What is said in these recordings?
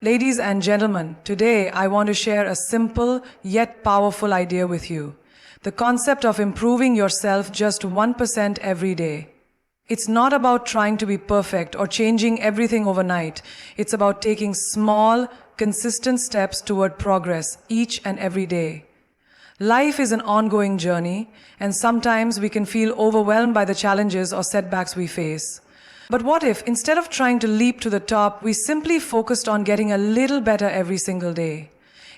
Ladies and gentlemen, today I want to share a simple yet powerful idea with you. The concept of improving yourself just 1% every day. It's not about trying to be perfect or changing everything overnight. It's about taking small, consistent steps toward progress each and every day. Life is an ongoing journey, and sometimes we can feel overwhelmed by the challenges or setbacks we face. But what if, instead of trying to leap to the top, we simply focused on getting a little better every single day?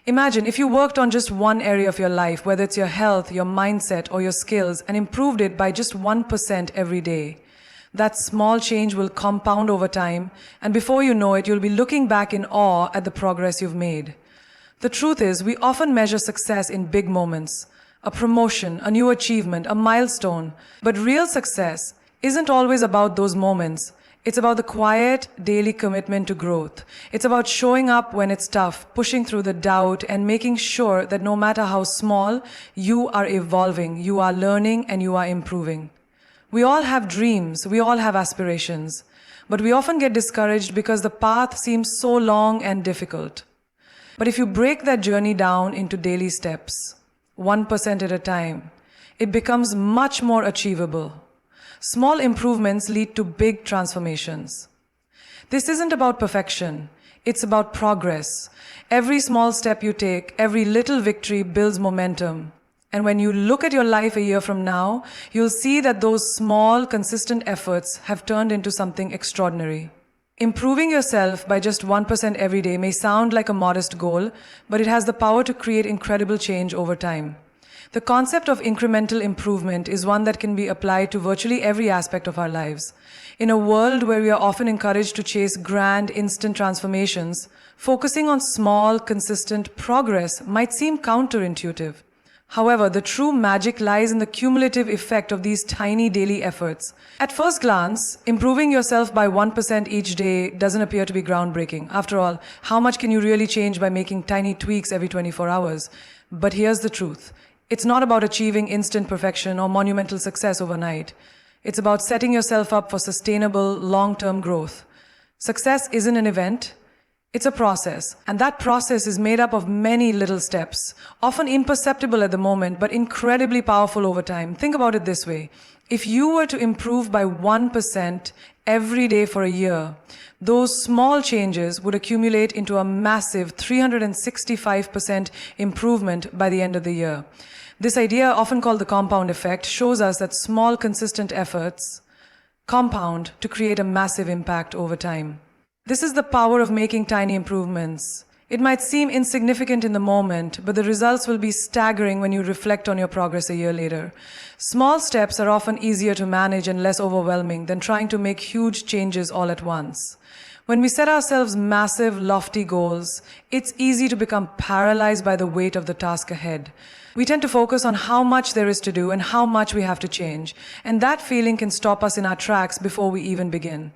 Imagine if you worked on just one area of your life, whether it's your health, your mindset, or your skills, and improved it by just 1% every day. That small change will compound over time, and before you know it, you'll be looking back in awe at the progress you've made. The truth is, we often measure success in big moments, a promotion, a new achievement, a milestone, but real success isn't always about those moments. It's about the quiet, daily commitment to growth. It's about showing up when it's tough, pushing through the doubt, and making sure that no matter how small, you are evolving, you are learning, and you are improving. We all have dreams, we all have aspirations, but we often get discouraged because the path seems so long and difficult. But if you break that journey down into daily steps, 1% at a time, it becomes much more achievable. Small improvements lead to big transformations. This isn't about perfection, it's about progress. Every small step you take, every little victory builds momentum. And when you look at your life a year from now, you'll see that those small, consistent efforts have turned into something extraordinary. Improving yourself by just 1% every day may sound like a modest goal, but it has the power to create incredible change over time. The concept of incremental improvement is one that can be applied to virtually every aspect of our lives. In a world where we are often encouraged to chase grand, instant transformations, focusing on small, consistent progress might seem counterintuitive. However, the true magic lies in the cumulative effect of these tiny daily efforts. At first glance, improving yourself by 1% each day doesn't appear to be groundbreaking. After all, how much can you really change by making tiny tweaks every 24 hours? But here's the truth. It's not about achieving instant perfection or monumental success overnight. It's about setting yourself up for sustainable, long-term growth. Success isn't an event, it's a process. And that process is made up of many little steps, often imperceptible at the moment, but incredibly powerful over time. Think about it this way. If you were to improve by 1% every day for a year, those small changes would accumulate into a massive 365% improvement by the end of the year. This idea, often called the compound effect, shows us that small, consistent efforts compound to create a massive impact over time. This is the power of making tiny improvements. It might seem insignificant in the moment, but the results will be staggering when you reflect on your progress a year later. Small steps are often easier to manage and less overwhelming than trying to make huge changes all at once. When we set ourselves massive, lofty goals, it's easy to become paralyzed by the weight of the task ahead. We tend to focus on how much there is to do and how much we have to change, and that feeling can stop us in our tracks before we even begin.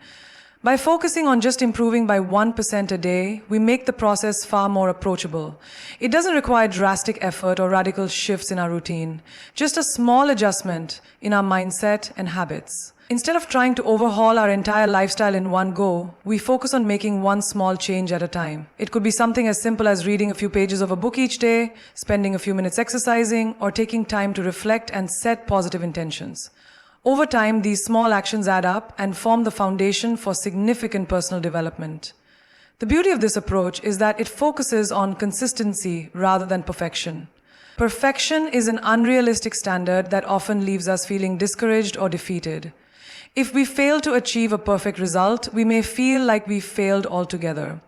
By focusing on just improving by 1% a day, we make the process far more approachable. It doesn't require drastic effort or radical shifts in our routine, just a small adjustment in our mindset and habits. Instead of trying to overhaul our entire lifestyle in one go, we focus on making one small change at a time. It could be something as simple as reading a few pages of a book each day, spending a few minutes exercising, or taking time to reflect and set positive intentions. Over time, these small actions add up and form the foundation for significant personal development. The beauty of this approach is that it focuses on consistency rather than perfection. Perfection is an unrealistic standard that often leaves us feeling discouraged or defeated. If we fail to achieve a perfect result, we may feel like we failed altogether.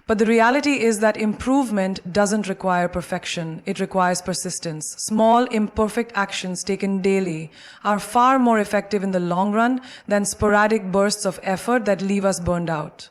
But the reality is that improvement doesn't require perfection, it requires persistence. Small, imperfect actions taken daily are far more effective in the long run than sporadic bursts of effort that leave us burned out.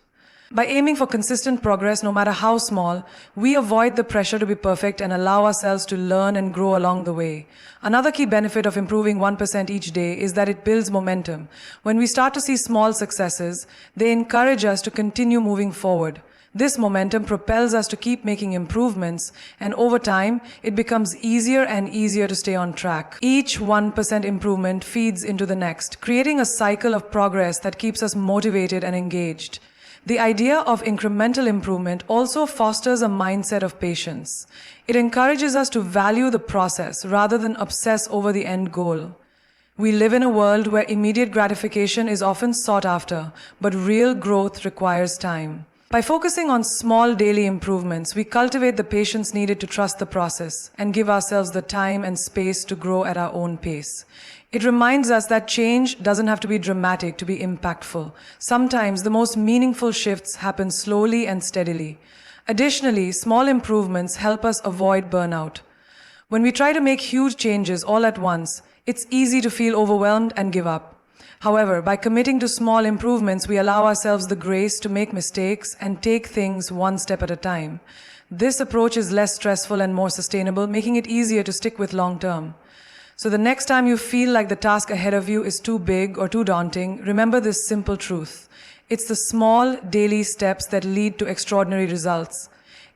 By aiming for consistent progress, no matter how small, we avoid the pressure to be perfect and allow ourselves to learn and grow along the way. Another key benefit of improving 1% each day is that it builds momentum. When we start to see small successes, they encourage us to continue moving forward. This momentum propels us to keep making improvements, and over time, it becomes easier and easier to stay on track. Each 1% improvement feeds into the next, creating a cycle of progress that keeps us motivated and engaged. The idea of incremental improvement also fosters a mindset of patience. It encourages us to value the process rather than obsess over the end goal. We live in a world where immediate gratification is often sought after, but real growth requires time. By focusing on small daily improvements, we cultivate the patience needed to trust the process and give ourselves the time and space to grow at our own pace. It reminds us that change doesn't have to be dramatic to be impactful. Sometimes the most meaningful shifts happen slowly and steadily. Additionally, small improvements help us avoid burnout. When we try to make huge changes all at once, it's easy to feel overwhelmed and give up. However, by committing to small improvements, we allow ourselves the grace to make mistakes and take things one step at a time. This approach is less stressful and more sustainable, making it easier to stick with long term. So the next time you feel like the task ahead of you is too big or too daunting, remember this simple truth. It's the small daily steps that lead to extraordinary results.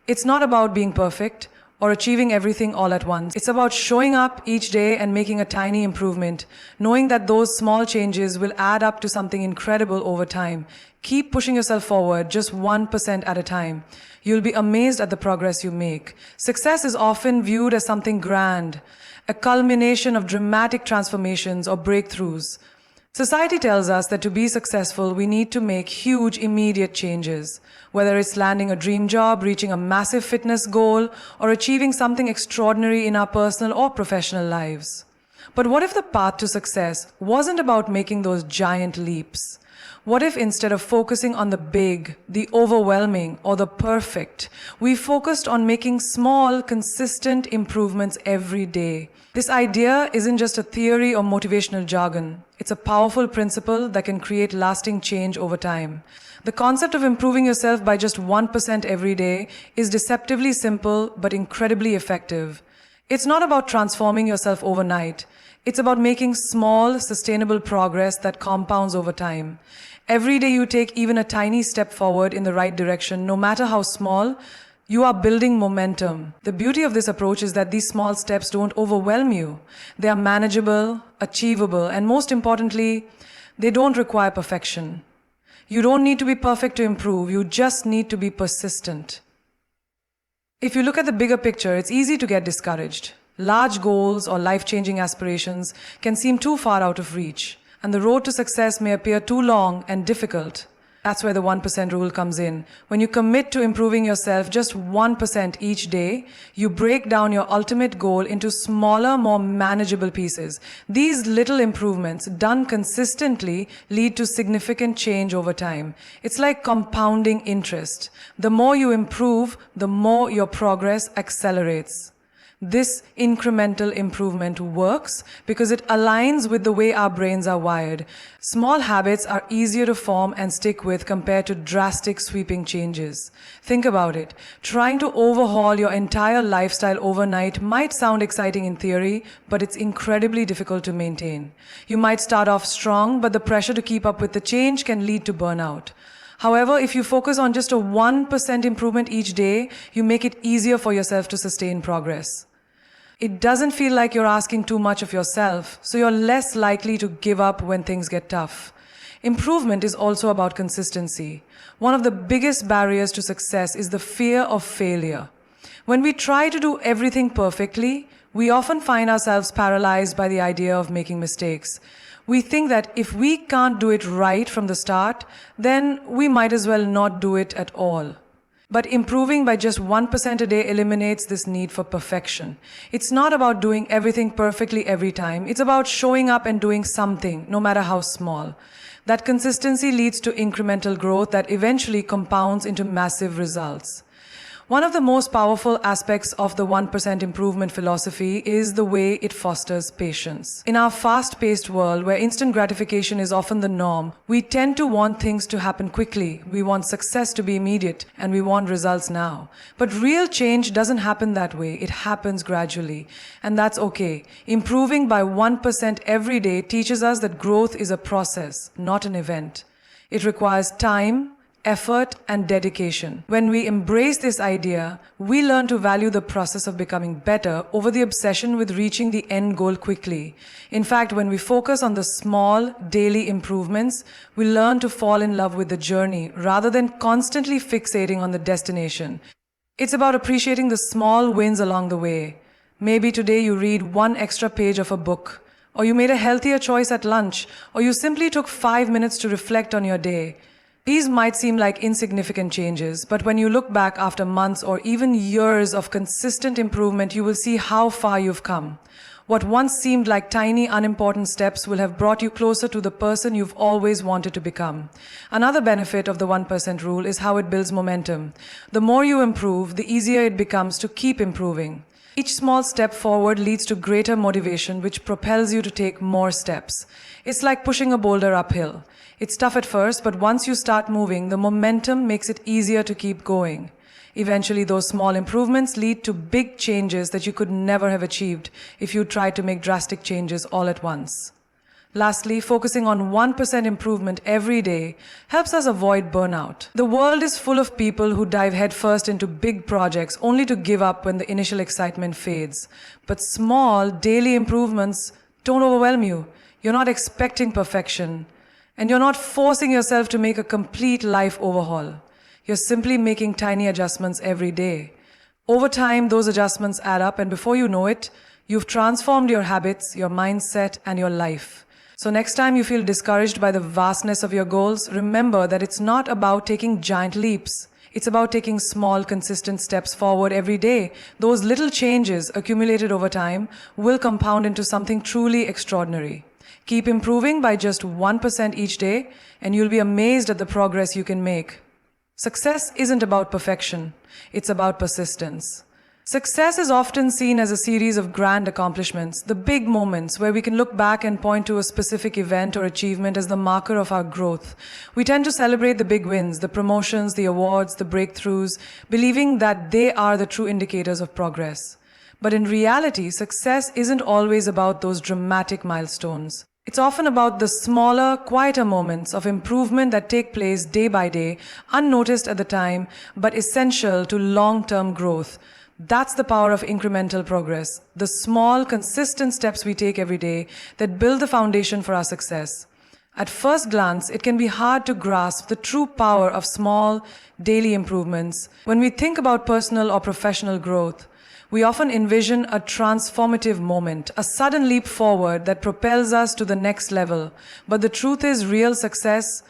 It's not about being perfect or achieving everything all at once. It's about showing up each day and making a tiny improvement, knowing that those small changes will add up to something incredible over time. Keep pushing yourself forward, just 1% at a time. You'll be amazed at the progress you make. Success is often viewed as something grand, a culmination of dramatic transformations or breakthroughs. Society tells us that to be successful, we need to make huge, immediate changes. Whether it's landing a dream job, reaching a massive fitness goal, or achieving something extraordinary in our personal or professional lives. But what if the path to success wasn't about making those giant leaps? What if instead of focusing on the big, the overwhelming, or the perfect, we focused on making small, consistent improvements every day? This idea isn't just a theory or motivational jargon. It's a powerful principle that can create lasting change over time. The concept of improving yourself by just 1% every day is deceptively simple but incredibly effective. It's not about transforming yourself overnight. It's about making small, sustainable progress that compounds over time. Every day you take even a tiny step forward in the right direction, no matter how small, you are building momentum. The beauty of this approach is that these small steps don't overwhelm you. They are manageable, achievable, and most importantly, they don't require perfection. You don't need to be perfect to improve, you just need to be persistent. If you look at the bigger picture, it's easy to get discouraged. Large goals or life-changing aspirations can seem too far out of reach, and the road to success may appear too long and difficult. That's where the 1% rule comes in. When you commit to improving yourself just 1% each day, you break down your ultimate goal into smaller, more manageable pieces. These little improvements, done consistently, lead to significant change over time. It's like compounding interest. The more you improve, the more your progress accelerates. This incremental improvement works because it aligns with the way our brains are wired. Small habits are easier to form and stick with compared to drastic sweeping changes. Think about it. Trying to overhaul your entire lifestyle overnight might sound exciting in theory, but it's incredibly difficult to maintain. You might start off strong, but the pressure to keep up with the change can lead to burnout. However, if you focus on just a 1% improvement each day, you make it easier for yourself to sustain progress. It doesn't feel like you're asking too much of yourself, so you're less likely to give up when things get tough. Improvement is also about consistency. One of the biggest barriers to success is the fear of failure. When we try to do everything perfectly, we often find ourselves paralyzed by the idea of making mistakes. We think that if we can't do it right from the start, then we might as well not do it at all. But improving by just 1% a day eliminates this need for perfection. It's not about doing everything perfectly every time. It's about showing up and doing something, no matter how small. That consistency leads to incremental growth that eventually compounds into massive results. One of the most powerful aspects of the 1% improvement philosophy is the way it fosters patience. In our fast-paced world, where instant gratification is often the norm, we tend to want things to happen quickly. We want success to be immediate, and we want results now. But real change doesn't happen that way. It happens gradually, and that's okay. Improving by 1% every day teaches us that growth is a process, not an event. It requires time, effort, and dedication. When we embrace this idea, we learn to value the process of becoming better over the obsession with reaching the end goal quickly. In fact, when we focus on the small, daily improvements, we learn to fall in love with the journey rather than constantly fixating on the destination. It's about appreciating the small wins along the way. Maybe today you read one extra page of a book, or you made a healthier choice at lunch, or you simply took 5 minutes to reflect on your day. These might seem like insignificant changes, but when you look back after months or even years of consistent improvement, you will see how far you've come. What once seemed like tiny, unimportant steps will have brought you closer to the person you've always wanted to become. Another benefit of the 1% rule is how it builds momentum. The more you improve, the easier it becomes to keep improving. Each small step forward leads to greater motivation, which propels you to take more steps. It's like pushing a boulder uphill. It's tough at first, but once you start moving, the momentum makes it easier to keep going. Eventually, those small improvements lead to big changes that you could never have achieved if you tried to make drastic changes all at once. Lastly, focusing on 1% improvement every day helps us avoid burnout. The world is full of people who dive headfirst into big projects only to give up when the initial excitement fades. But small, daily improvements don't overwhelm you. You're not expecting perfection, and you're not forcing yourself to make a complete life overhaul. You're simply making tiny adjustments every day. Over time, those adjustments add up, and before you know it, you've transformed your habits, your mindset, and your life. So next time you feel discouraged by the vastness of your goals, remember that it's not about taking giant leaps. It's about taking small, consistent steps forward every day. Those little changes accumulated over time will compound into something truly extraordinary. Keep improving by just 1% each day, and you'll be amazed at the progress you can make. Success isn't about perfection, it's about persistence. Success is often seen as a series of grand accomplishments, the big moments where we can look back and point to a specific event or achievement as the marker of our growth. We tend to celebrate the big wins, the promotions, the awards, the breakthroughs, believing that they are the true indicators of progress. But in reality, success isn't always about those dramatic milestones. It's often about the smaller, quieter moments of improvement that take place day by day, unnoticed at the time, but essential to long-term growth. That's the power of incremental progress, the small, consistent steps we take every day that build the foundation for our success. At first glance, it can be hard to grasp the true power of small, daily improvements. When we think about personal or professional growth, we often envision a transformative moment, a sudden leap forward that propels us to the next level. But the truth is, real success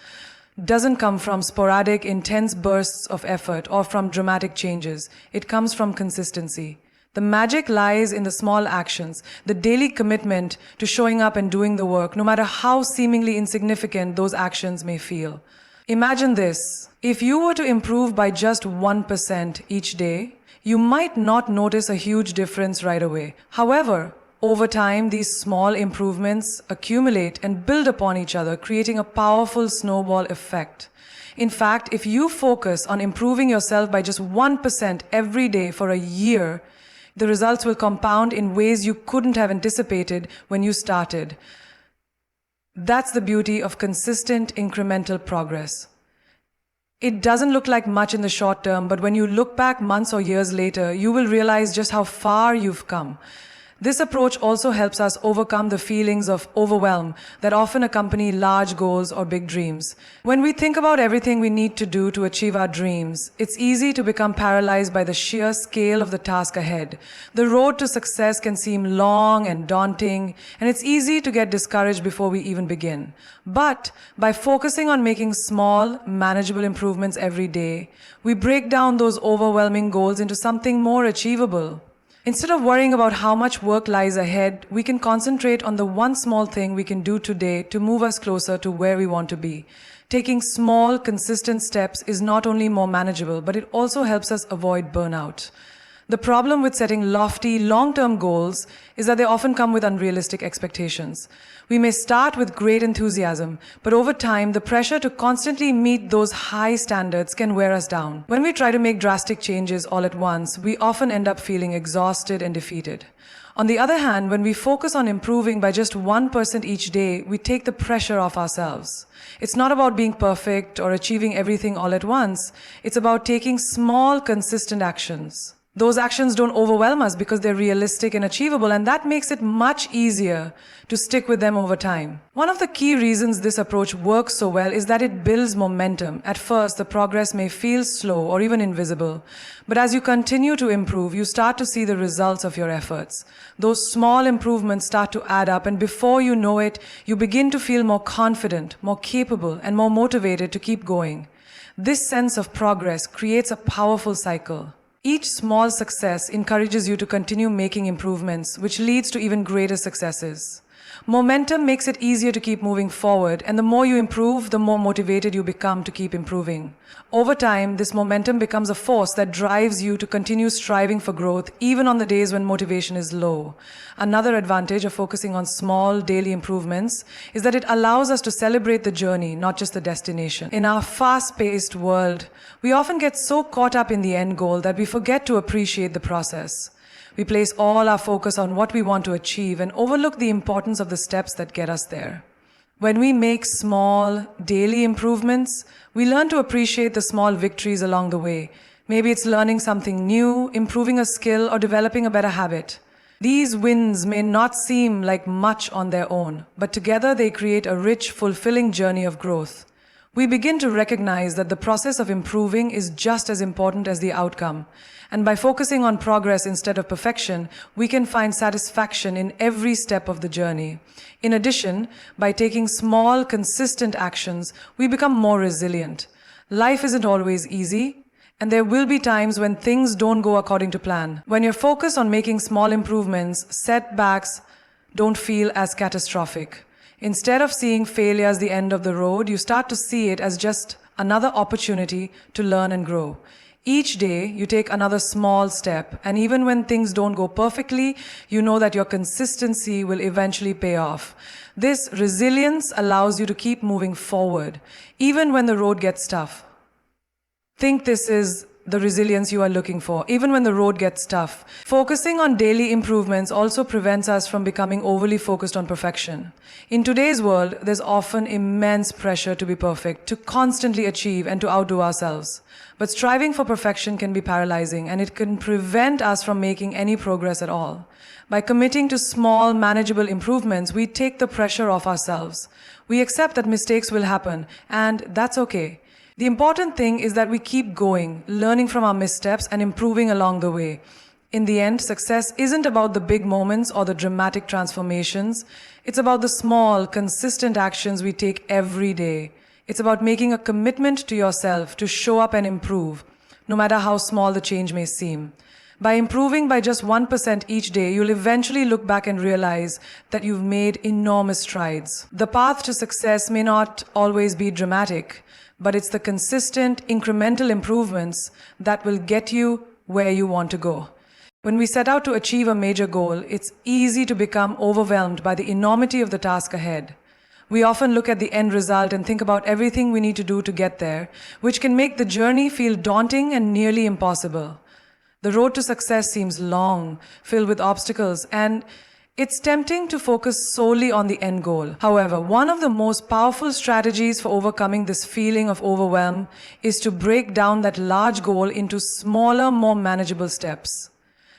doesn't come from sporadic, intense bursts of effort or from dramatic changes. It comes from consistency. The magic lies in the small actions, the daily commitment to showing up and doing the work, no matter how seemingly insignificant those actions may feel. Imagine this: if you were to improve by just 1% each day, you might not notice a huge difference right away. However, over time, these small improvements accumulate and build upon each other, creating a powerful snowball effect. In fact, if you focus on improving yourself by just 1% every day for a year, the results will compound in ways you couldn't have anticipated when you started. That's the beauty of consistent incremental progress. It doesn't look like much in the short term, but when you look back months or years later, you will realize just how far you've come. This approach also helps us overcome the feelings of overwhelm that often accompany large goals or big dreams. When we think about everything we need to do to achieve our dreams, it's easy to become paralyzed by the sheer scale of the task ahead. The road to success can seem long and daunting, and it's easy to get discouraged before we even begin. But by focusing on making small, manageable improvements every day, we break down those overwhelming goals into something more achievable. Instead of worrying about how much work lies ahead, we can concentrate on the one small thing we can do today to move us closer to where we want to be. Taking small, consistent steps is not only more manageable, but it also helps us avoid burnout. The problem with setting lofty, long-term goals is that they often come with unrealistic expectations. We may start with great enthusiasm, but over time, the pressure to constantly meet those high standards can wear us down. When we try to make drastic changes all at once, we often end up feeling exhausted and defeated. On the other hand, when we focus on improving by just 1% each day, we take the pressure off ourselves. It's not about being perfect or achieving everything all at once. It's about taking small, consistent actions. Those actions don't overwhelm us because they're realistic and achievable, and that makes it much easier to stick with them over time. One of the key reasons this approach works so well is that it builds momentum. At first, the progress may feel slow or even invisible, but as you continue to improve, you start to see the results of your efforts. Those small improvements start to add up, and before you know it, you begin to feel more confident, more capable, and more motivated to keep going. This sense of progress creates a powerful cycle. Each small success encourages you to continue making improvements, which leads to even greater successes. Momentum makes it easier to keep moving forward, and the more you improve, the more motivated you become to keep improving. Over time, this momentum becomes a force that drives you to continue striving for growth, even on the days when motivation is low. Another advantage of focusing on small, daily improvements is that it allows us to celebrate the journey, not just the destination. In our fast-paced world, we often get so caught up in the end goal that we forget to appreciate the process. We place all our focus on what we want to achieve and overlook the importance of the steps that get us there. When we make small, daily improvements, we learn to appreciate the small victories along the way. Maybe it's learning something new, improving a skill, or developing a better habit. These wins may not seem like much on their own, but together they create a rich, fulfilling journey of growth. We begin to recognize that the process of improving is just as important as the outcome. And by focusing on progress instead of perfection, we can find satisfaction in every step of the journey. In addition, by taking small, consistent actions, we become more resilient. Life isn't always easy, and there will be times when things don't go according to plan. When you're focused on making small improvements, setbacks don't feel as catastrophic. Instead of seeing failure as the end of the road, you start to see it as just another opportunity to learn and grow. Each day, you take another small step, and even when things don't go perfectly, you know that your consistency will eventually pay off. This resilience allows you to keep moving forward, even when the road gets tough. Think this is the resilience you are looking for, even when the road gets tough. Focusing on daily improvements also prevents us from becoming overly focused on perfection. In today's world, there's often immense pressure to be perfect, to constantly achieve and to outdo ourselves. But striving for perfection can be paralyzing, and it can prevent us from making any progress at all. By committing to small, manageable improvements, we take the pressure off ourselves. We accept that mistakes will happen, and that's okay. The important thing is that we keep going, learning from our missteps and improving along the way. In the end, success isn't about the big moments or the dramatic transformations. It's about the small, consistent actions we take every day. It's about making a commitment to yourself to show up and improve, no matter how small the change may seem. By improving by just 1% each day, you'll eventually look back and realize that you've made enormous strides. The path to success may not always be dramatic, but it's the consistent, incremental improvements that will get you where you want to go. When we set out to achieve a major goal, it's easy to become overwhelmed by the enormity of the task ahead. We often look at the end result and think about everything we need to do to get there, which can make the journey feel daunting and nearly impossible. The road to success seems long, filled with obstacles, and it's tempting to focus solely on the end goal. However, one of the most powerful strategies for overcoming this feeling of overwhelm is to break down that large goal into smaller, more manageable steps.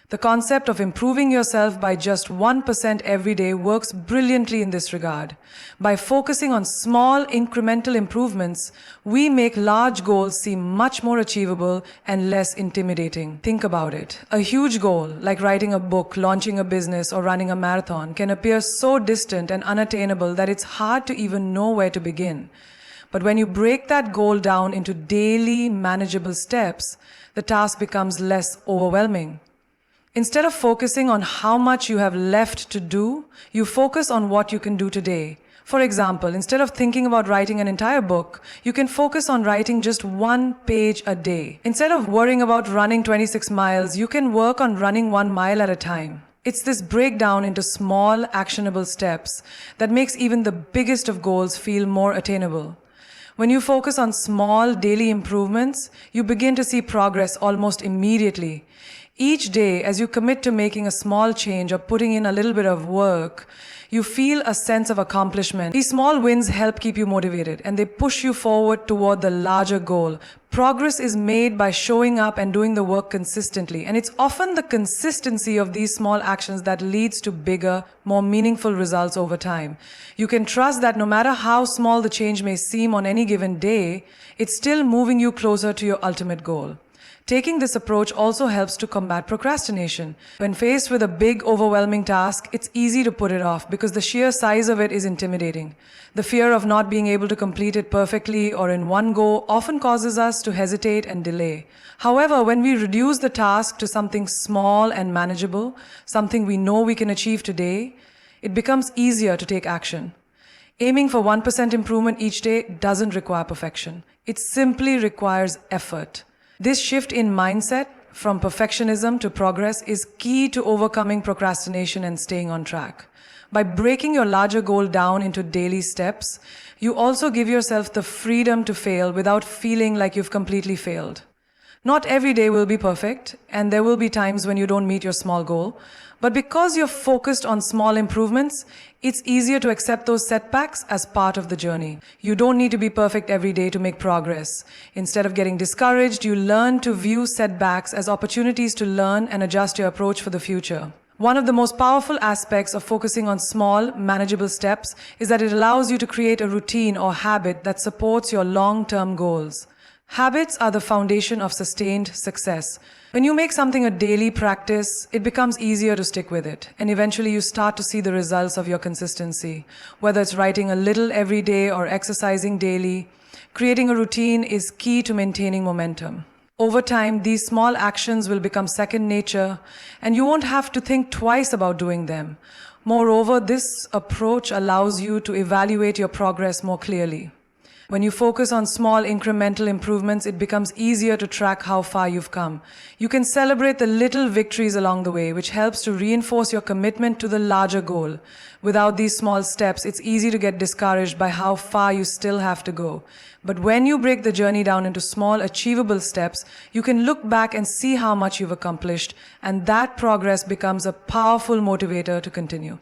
The concept of improving yourself by just 1% every day works brilliantly in this regard. By focusing on small, incremental improvements, we make large goals seem much more achievable and less intimidating. Think about it. A huge goal, like writing a book, launching a business, or running a marathon, can appear so distant and unattainable that it's hard to even know where to begin. But when you break that goal down into daily, manageable steps, the task becomes less overwhelming. Instead of focusing on how much you have left to do, you focus on what you can do today. For example, instead of thinking about writing an entire book, you can focus on writing just 1 page a day. Instead of worrying about running 26 miles, you can work on running 1 mile at a time. It's this breakdown into small, actionable steps that makes even the biggest of goals feel more attainable. When you focus on small, daily improvements, you begin to see progress almost immediately. Each day, as you commit to making a small change or putting in a little bit of work, you feel a sense of accomplishment. These small wins help keep you motivated and they push you forward toward the larger goal. Progress is made by showing up and doing the work consistently, and it's often the consistency of these small actions that leads to bigger, more meaningful results over time. You can trust that no matter how small the change may seem on any given day, it's still moving you closer to your ultimate goal. Taking this approach also helps to combat procrastination. When faced with a big, overwhelming task, it's easy to put it off because the sheer size of it is intimidating. The fear of not being able to complete it perfectly or in one go often causes us to hesitate and delay. However, when we reduce the task to something small and manageable, something we know we can achieve today, it becomes easier to take action. Aiming for 1% improvement each day doesn't require perfection. It simply requires effort. This shift in mindset from perfectionism to progress is key to overcoming procrastination and staying on track. By breaking your larger goal down into daily steps, you also give yourself the freedom to fail without feeling like you've completely failed. Not every day will be perfect, and there will be times when you don't meet your small goal. But because you're focused on small improvements, it's easier to accept those setbacks as part of the journey. You don't need to be perfect every day to make progress. Instead of getting discouraged, you learn to view setbacks as opportunities to learn and adjust your approach for the future. One of the most powerful aspects of focusing on small, manageable steps is that it allows you to create a routine or habit that supports your long-term goals. Habits are the foundation of sustained success. When you make something a daily practice, it becomes easier to stick with it, and eventually you start to see the results of your consistency. Whether it's writing a little every day or exercising daily, creating a routine is key to maintaining momentum. Over time, these small actions will become second nature, and you won't have to think twice about doing them. Moreover, this approach allows you to evaluate your progress more clearly. When you focus on small incremental improvements, it becomes easier to track how far you've come. You can celebrate the little victories along the way, which helps to reinforce your commitment to the larger goal. Without these small steps, it's easy to get discouraged by how far you still have to go. But when you break the journey down into small, achievable steps, you can look back and see how much you've accomplished, and that progress becomes a powerful motivator to continue.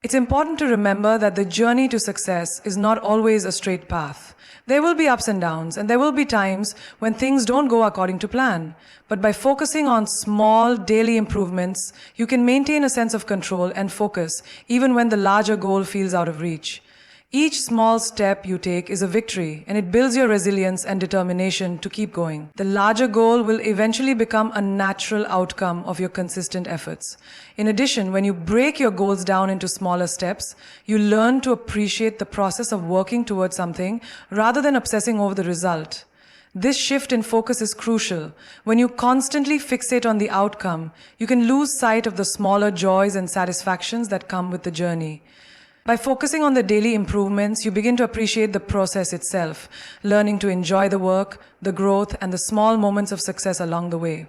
It's important to remember that the journey to success is not always a straight path. There will be ups and downs, and there will be times when things don't go according to plan. But by focusing on small, daily improvements, you can maintain a sense of control and focus, even when the larger goal feels out of reach. Each small step you take is a victory, and it builds your resilience and determination to keep going. The larger goal will eventually become a natural outcome of your consistent efforts. In addition, when you break your goals down into smaller steps, you learn to appreciate the process of working towards something rather than obsessing over the result. This shift in focus is crucial. When you constantly fixate on the outcome, you can lose sight of the smaller joys and satisfactions that come with the journey. By focusing on the daily improvements, you begin to appreciate the process itself, learning to enjoy the work, the growth, and the small moments of success along the way.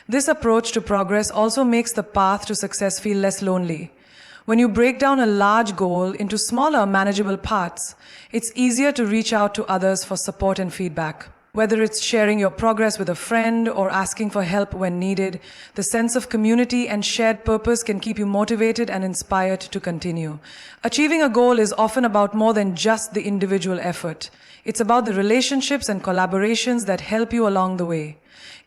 This approach to progress also makes the path to success feel less lonely. When you break down a large goal into smaller, manageable parts, it's easier to reach out to others for support and feedback. Whether it's sharing your progress with a friend or asking for help when needed, the sense of community and shared purpose can keep you motivated and inspired to continue. Achieving a goal is often about more than just the individual effort. It's about the relationships and collaborations that help you along the way.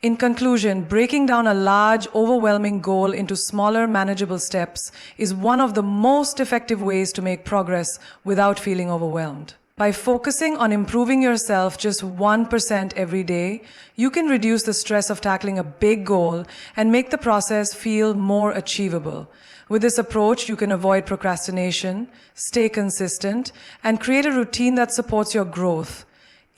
In conclusion, breaking down a large, overwhelming goal into smaller, manageable steps is one of the most effective ways to make progress without feeling overwhelmed. By focusing on improving yourself just 1% every day, you can reduce the stress of tackling a big goal and make the process feel more achievable. With this approach, you can avoid procrastination, stay consistent, and create a routine that supports your growth.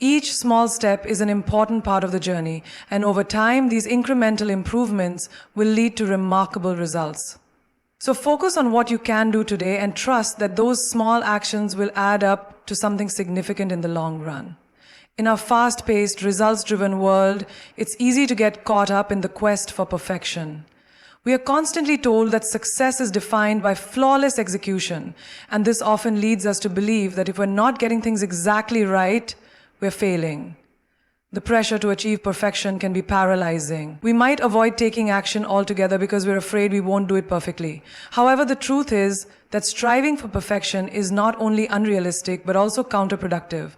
Each small step is an important part of the journey, and over time, these incremental improvements will lead to remarkable results. So focus on what you can do today and trust that those small actions will add up to something significant in the long run. In our fast-paced, results-driven world, it's easy to get caught up in the quest for perfection. We are constantly told that success is defined by flawless execution, and this often leads us to believe that if we're not getting things exactly right, we're failing. The pressure to achieve perfection can be paralyzing. We might avoid taking action altogether because we're afraid we won't do it perfectly. However, the truth is that striving for perfection is not only unrealistic but also counterproductive.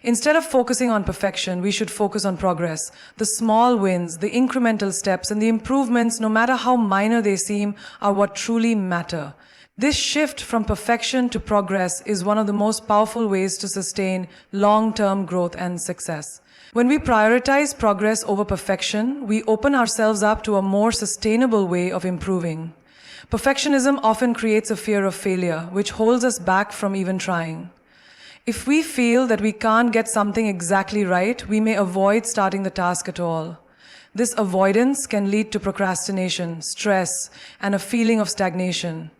Instead of focusing on perfection, we should focus on progress. The small wins, the incremental steps, and the improvements, no matter how minor they seem, are what truly matter. This shift from perfection to progress is one of the most powerful ways to sustain long-term growth and success. When we prioritize progress over perfection, we open ourselves up to a more sustainable way of improving. Perfectionism often creates a fear of failure, which holds us back from even trying. If we feel that we can't get something exactly right, we may avoid starting the task at all. This avoidance can lead to procrastination, stress, and a feeling of stagnation.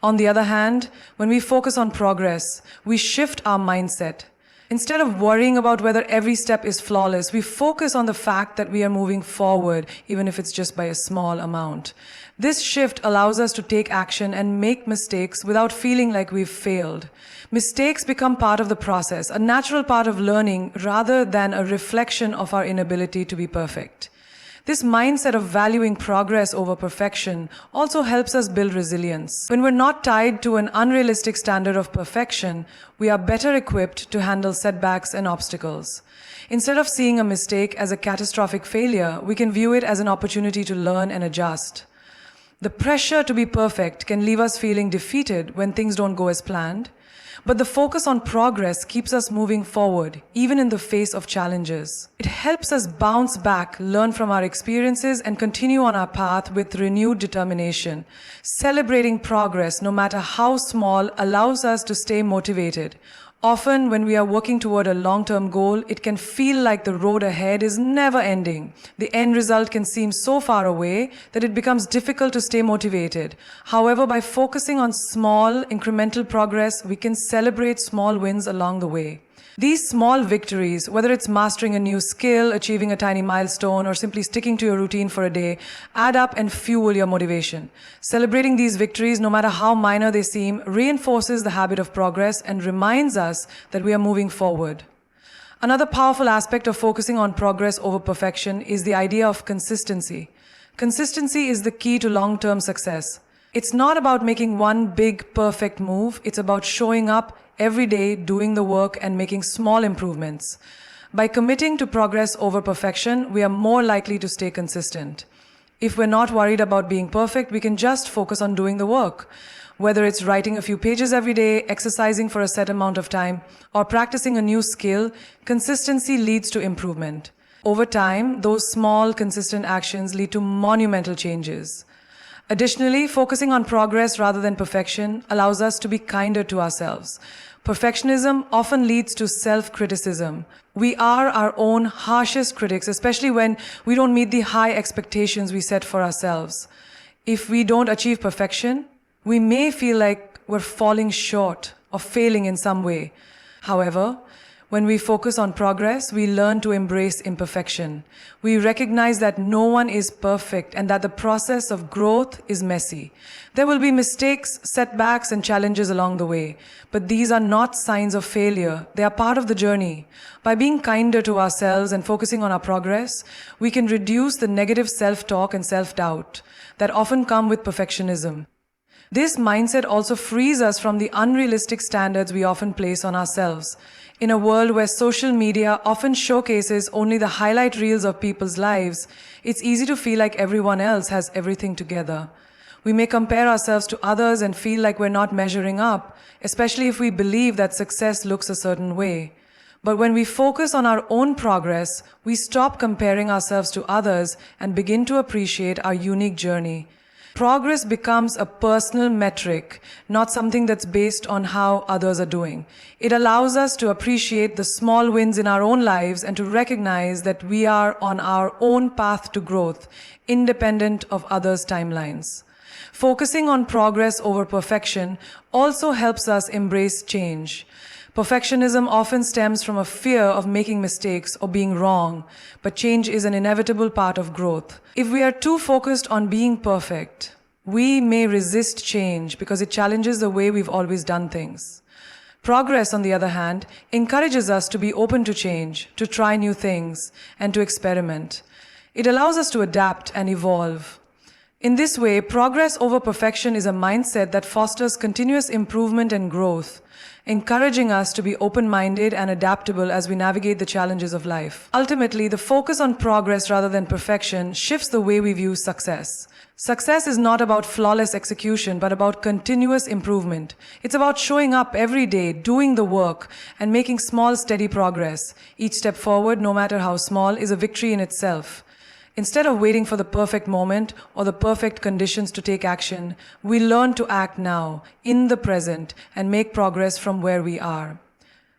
On the other hand, when we focus on progress, we shift our mindset. Instead of worrying about whether every step is flawless, we focus on the fact that we are moving forward, even if it's just by a small amount. This shift allows us to take action and make mistakes without feeling like we've failed. Mistakes become part of the process, a natural part of learning rather than a reflection of our inability to be perfect. This mindset of valuing progress over perfection also helps us build resilience. When we're not tied to an unrealistic standard of perfection, we are better equipped to handle setbacks and obstacles. Instead of seeing a mistake as a catastrophic failure, we can view it as an opportunity to learn and adjust. The pressure to be perfect can leave us feeling defeated when things don't go as planned. But the focus on progress keeps us moving forward, even in the face of challenges. It helps us bounce back, learn from our experiences, and continue on our path with renewed determination. Celebrating progress, no matter how small, allows us to stay motivated. Often, when we are working toward a long-term goal, it can feel like the road ahead is never ending. The end result can seem so far away that it becomes difficult to stay motivated. However, by focusing on small, incremental progress, we can celebrate small wins along the way. These small victories, whether it's mastering a new skill, achieving a tiny milestone, or simply sticking to your routine for a day, add up and fuel your motivation. Celebrating these victories, no matter how minor they seem, reinforces the habit of progress and reminds us that we are moving forward. Another powerful aspect of focusing on progress over perfection is the idea of consistency. Consistency is the key to long-term success. It's not about making one big, perfect move. It's about showing up every day, doing the work, and making small improvements. By committing to progress over perfection, we are more likely to stay consistent. If we're not worried about being perfect, we can just focus on doing the work. Whether it's writing a few pages every day, exercising for a set amount of time, or practicing a new skill, consistency leads to improvement. Over time, those small, consistent actions lead to monumental changes. Additionally, focusing on progress rather than perfection allows us to be kinder to ourselves. Perfectionism often leads to self-criticism. We are our own harshest critics, especially when we don't meet the high expectations we set for ourselves. If we don't achieve perfection, we may feel like we're falling short or failing in some way. However, when we focus on progress, we learn to embrace imperfection. We recognize that no one is perfect and that the process of growth is messy. There will be mistakes, setbacks, and challenges along the way, but these are not signs of failure. They are part of the journey. By being kinder to ourselves and focusing on our progress, we can reduce the negative self-talk and self-doubt that often come with perfectionism. This mindset also frees us from the unrealistic standards we often place on ourselves. In a world where social media often showcases only the highlight reels of people's lives, it's easy to feel like everyone else has everything together. We may compare ourselves to others and feel like we're not measuring up, especially if we believe that success looks a certain way. But when we focus on our own progress, we stop comparing ourselves to others and begin to appreciate our unique journey. Progress becomes a personal metric, not something that's based on how others are doing. It allows us to appreciate the small wins in our own lives and to recognize that we are on our own path to growth, independent of others' timelines. Focusing on progress over perfection also helps us embrace change. Perfectionism often stems from a fear of making mistakes or being wrong, but change is an inevitable part of growth. If we are too focused on being perfect, we may resist change because it challenges the way we've always done things. Progress, on the other hand, encourages us to be open to change, to try new things, and to experiment. It allows us to adapt and evolve. In this way, progress over perfection is a mindset that fosters continuous improvement and growth, encouraging us to be open-minded and adaptable as we navigate the challenges of life. Ultimately, the focus on progress rather than perfection shifts the way we view success. Success is not about flawless execution, but about continuous improvement. It's about showing up every day, doing the work, and making small, steady progress. Each step forward, no matter how small, is a victory in itself. Instead of waiting for the perfect moment or the perfect conditions to take action, we learn to act now, in the present, and make progress from where we are.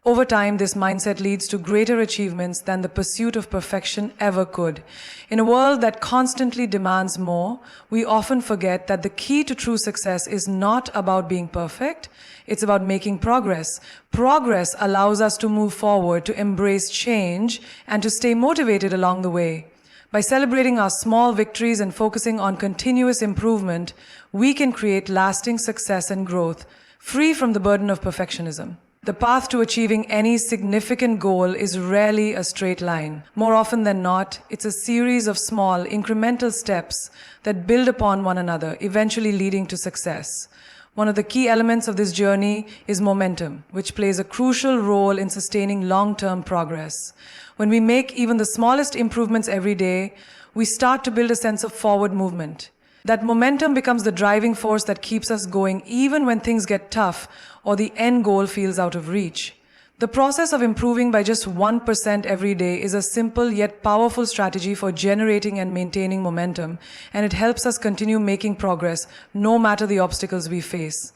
Over time, this mindset leads to greater achievements than the pursuit of perfection ever could. In a world that constantly demands more, we often forget that the key to true success is not about being perfect, it's about making progress. Progress allows us to move forward, to embrace change, and to stay motivated along the way. By celebrating our small victories and focusing on continuous improvement, we can create lasting success and growth, free from the burden of perfectionism. The path to achieving any significant goal is rarely a straight line. More often than not, it's a series of small, incremental steps that build upon one another, eventually leading to success. One of the key elements of this journey is momentum, which plays a crucial role in sustaining long-term progress. When we make even the smallest improvements every day, we start to build a sense of forward movement. That momentum becomes the driving force that keeps us going even when things get tough or the end goal feels out of reach. The process of improving by just 1% every day is a simple yet powerful strategy for generating and maintaining momentum, and it helps us continue making progress no matter the obstacles we face.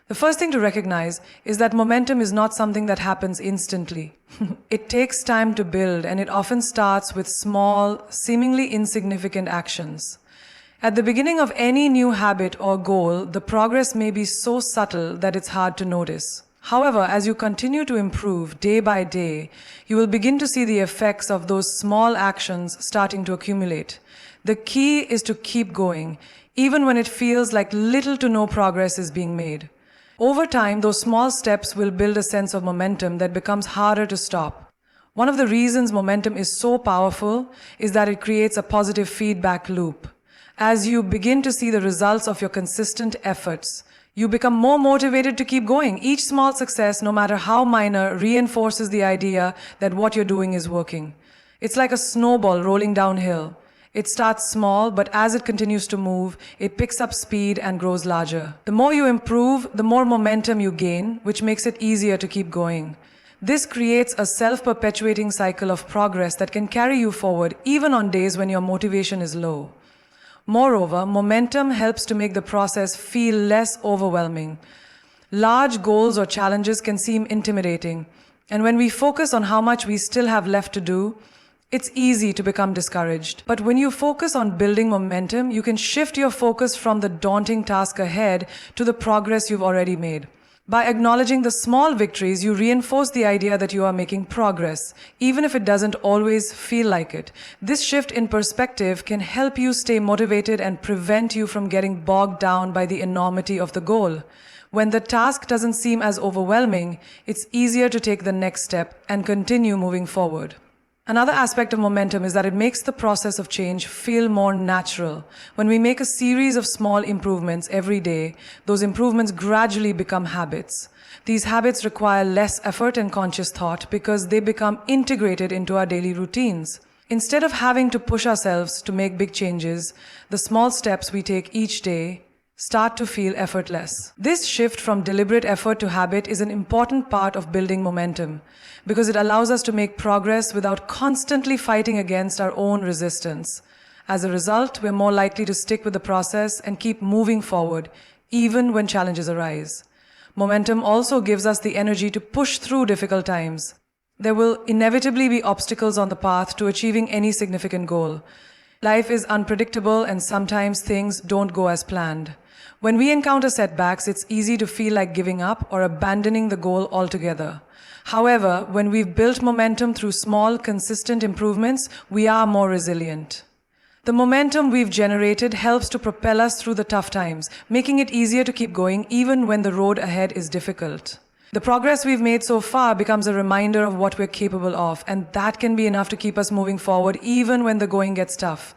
The first thing to recognize is that momentum is not something that happens instantly. It takes time to build, and it often starts with small, seemingly insignificant actions. At the beginning of any new habit or goal, the progress may be so subtle that it's hard to notice. However, as you continue to improve day by day, you will begin to see the effects of those small actions starting to accumulate. The key is to keep going, even when it feels like little to no progress is being made. Over time, those small steps will build a sense of momentum that becomes harder to stop. One of the reasons momentum is so powerful is that it creates a positive feedback loop. As you begin to see the results of your consistent efforts, you become more motivated to keep going. Each small success, no matter how minor, reinforces the idea that what you're doing is working. It's like a snowball rolling downhill. It starts small, but as it continues to move, it picks up speed and grows larger. The more you improve, the more momentum you gain, which makes it easier to keep going. This creates a self-perpetuating cycle of progress that can carry you forward even on days when your motivation is low. Moreover, momentum helps to make the process feel less overwhelming. Large goals or challenges can seem intimidating, and when we focus on how much we still have left to do, it's easy to become discouraged. But when you focus on building momentum, you can shift your focus from the daunting task ahead to the progress you've already made. By acknowledging the small victories, you reinforce the idea that you are making progress, even if it doesn't always feel like it. This shift in perspective can help you stay motivated and prevent you from getting bogged down by the enormity of the goal. When the task doesn't seem as overwhelming, it's easier to take the next step and continue moving forward. Another aspect of momentum is that it makes the process of change feel more natural. When we make a series of small improvements every day, those improvements gradually become habits. These habits require less effort and conscious thought because they become integrated into our daily routines. Instead of having to push ourselves to make big changes, the small steps we take each day start to feel effortless. This shift from deliberate effort to habit is an important part of building momentum because it allows us to make progress without constantly fighting against our own resistance. As a result, we're more likely to stick with the process and keep moving forward, even when challenges arise. Momentum also gives us the energy to push through difficult times. There will inevitably be obstacles on the path to achieving any significant goal. Life is unpredictable and sometimes things don't go as planned. When we encounter setbacks, it's easy to feel like giving up or abandoning the goal altogether. However, when we've built momentum through small, consistent improvements, we are more resilient. The momentum we've generated helps to propel us through the tough times, making it easier to keep going even when the road ahead is difficult. The progress we've made so far becomes a reminder of what we're capable of, and that can be enough to keep us moving forward even when the going gets tough.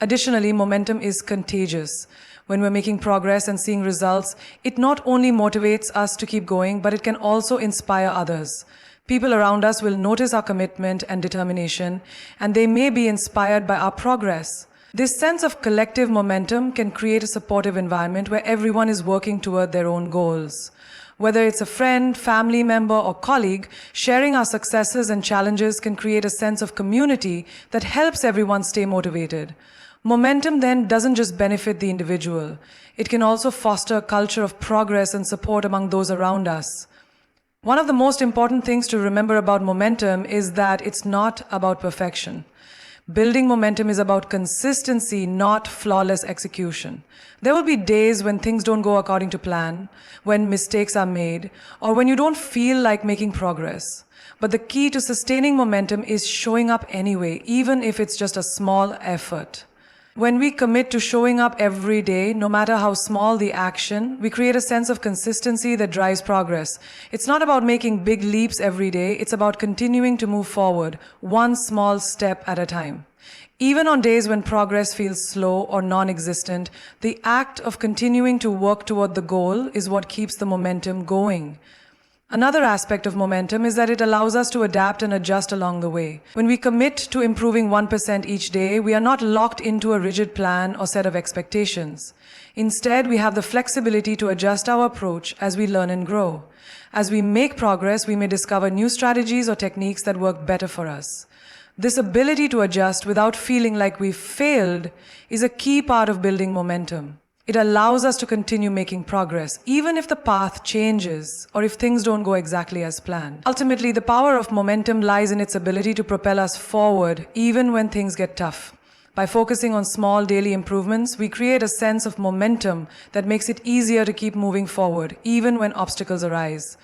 Additionally, momentum is contagious. When we're making progress and seeing results, it not only motivates us to keep going, but it can also inspire others. People around us will notice our commitment and determination, and they may be inspired by our progress. This sense of collective momentum can create a supportive environment where everyone is working toward their own goals. Whether it's a friend, family member, or colleague, sharing our successes and challenges can create a sense of community that helps everyone stay motivated. Momentum then doesn't just benefit the individual. It can also foster a culture of progress and support among those around us. One of the most important things to remember about momentum is that it's not about perfection. Building momentum is about consistency, not flawless execution. There will be days when things don't go according to plan, when mistakes are made, or when you don't feel like making progress. But the key to sustaining momentum is showing up anyway, even if it's just a small effort. When we commit to showing up every day, no matter how small the action, we create a sense of consistency that drives progress. It's not about making big leaps every day, it's about continuing to move forward, one small step at a time. Even on days when progress feels slow or non-existent, the act of continuing to work toward the goal is what keeps the momentum going. Another aspect of momentum is that it allows us to adapt and adjust along the way. When we commit to improving 1% each day, we are not locked into a rigid plan or set of expectations. Instead, we have the flexibility to adjust our approach as we learn and grow. As we make progress, we may discover new strategies or techniques that work better for us. This ability to adjust without feeling like we've failed is a key part of building momentum. It allows us to continue making progress, even if the path changes or if things don't go exactly as planned. Ultimately, the power of momentum lies in its ability to propel us forward, even when things get tough. By focusing on small daily improvements, we create a sense of momentum that makes it easier to keep moving forward, even when obstacles arise.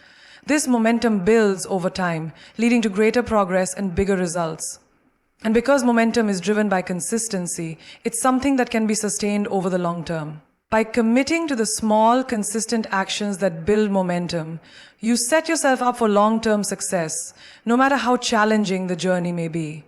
This momentum builds over time, leading to greater progress and bigger results. And because momentum is driven by consistency, it's something that can be sustained over the long term. By committing to the small, consistent actions that build momentum, you set yourself up for long-term success, no matter how challenging the journey may be.